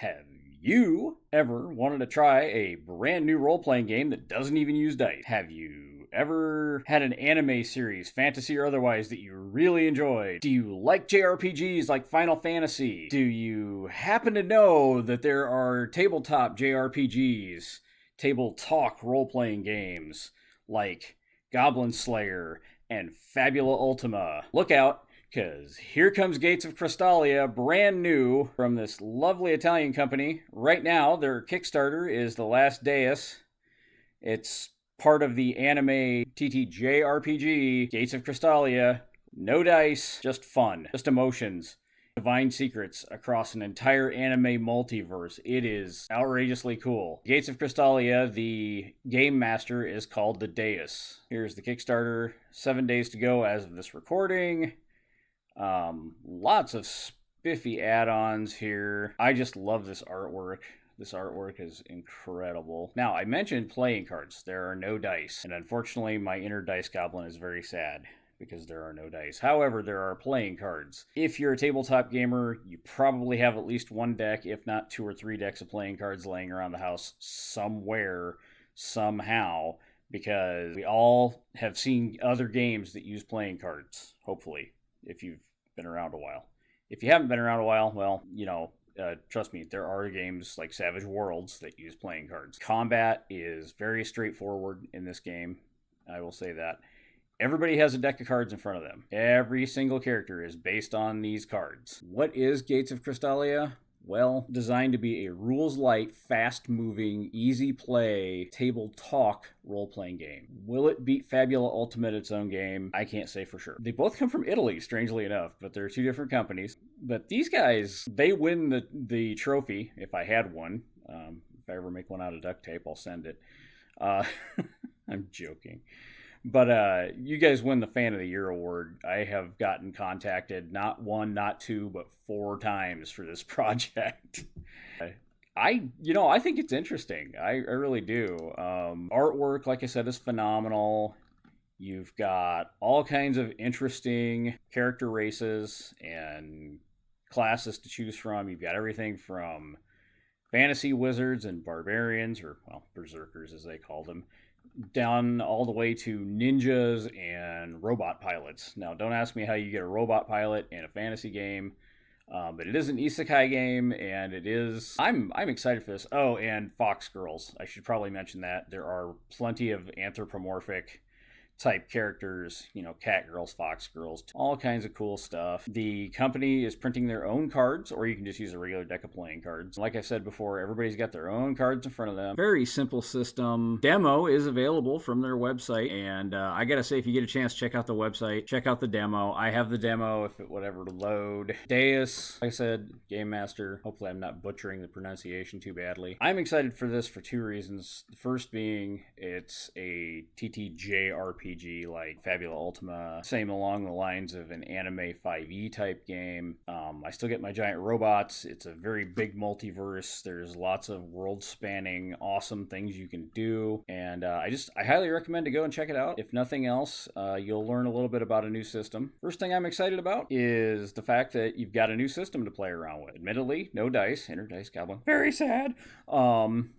Have you ever wanted to try a brand new role playing game that doesn't even use dice? Have you ever had an anime series, fantasy or otherwise, that you really enjoyed? Do you like JRPGs like Final Fantasy? Do you happen to know that there are tabletop JRPGs, table talk role playing games like Goblin Slayer and Fabula Ultima? Look out, because here comes Gates of Krystalia, brand new from this lovely Italian company. Right now, their Kickstarter is The Last Deus. It's part of the anime TTJ RPG, Gates of Krystalia. No dice, just fun, just emotions. Divine secrets across an entire anime multiverse. It is outrageously cool. Gates of Krystalia, the game master is called the Deus. Here's the Kickstarter. 7 days to go as of this recording. Lots of spiffy add-ons here. I just love this artwork. This artwork is incredible. Now, I mentioned playing cards. There are no dice. And unfortunately, my inner dice goblin is very sad because there are no dice. However, there are playing cards. If you're a tabletop gamer, you probably have at least one deck, if not 2 or 3 decks of playing cards laying around the house somewhere, somehow, because we all have seen other games that use playing cards, hopefully, if you've been around a while. If you haven't been around a while, well, trust me, there are games like Savage Worlds that use playing cards. Combat is very straightforward in this game. I will say that. Everybody has a deck of cards in front of them. Every single character is based on these cards. What is Gates of Krystalia? Well, designed to be a rules-light, fast-moving, easy-play, table talk role-playing game. Will it beat Fabula Ultimate, its own game? I can't say for sure. They both come from Italy, strangely enough, but they're 2 different companies. But these guys, they win the trophy, if I had one. If I ever make one out of duct tape, I'll send it. I'm joking. But you guys win the Fan of the Year award. I have gotten contacted not 1, not 2, but 4 times for this project. I think it's interesting. I really do. Artwork, like I said, is phenomenal. You've got all kinds of interesting character races and classes to choose from. You've got everything from fantasy wizards and barbarians, or, well, berserkers as they call them, down all the way to ninjas and robot pilots. Now, don't ask me how you get a robot pilot in a fantasy game, but it is an isekai game, and it is... I'm excited for this. Oh, and fox girls. I should probably mention that. There are plenty of anthropomorphic type characters, cat girls, fox girls, all kinds of cool stuff. The company is printing their own cards, or you can just use a regular deck of playing cards. Like I said before, everybody's got their own cards in front of them. Very simple system. Demo is available from their website, and I gotta say, if you get a chance, check out the website, check out the demo. I have the demo if it would ever load. Deus, like I said, Game Master. Hopefully I'm not butchering the pronunciation too badly. I'm excited for this for 2 reasons. The first being, it's a TTJ RPG like Fabula Ultima, same along the lines of an anime 5e type game. I still get my giant robots. It's a very big multiverse. There's lots of world spanning awesome things you can do, and I highly recommend to go and check it out. If nothing else, you'll learn a little bit about a new system. First thing I'm excited about is the fact that you've got a new system to play around with. Admittedly, no dice, inner dice goblin, very sad. And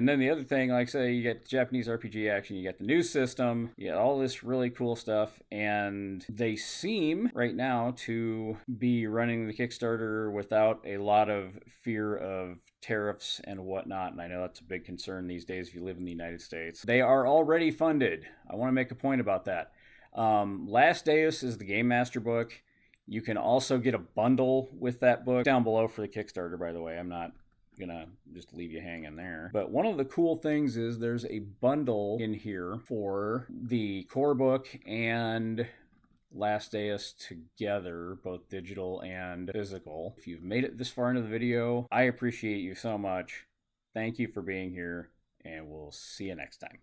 then the other thing, like I say, you get Japanese RPG action, you get the new system, you get all this really cool stuff, and they seem right now to be running the Kickstarter without a lot of fear of tariffs and whatnot, and I know that's a big concern these days if you live in the United States. They are already funded. I want to make a point about that. Last Deus is the Game Master book. You can also get a bundle with that book down below for the Kickstarter, by the way. I'm not gonna just leave you hanging there. But one of the cool things is there's a bundle in here for the core book and Last Deus together, both digital and physical. If you've made it this far into the video, I appreciate you so much. Thank you for being here, and we'll see you next time.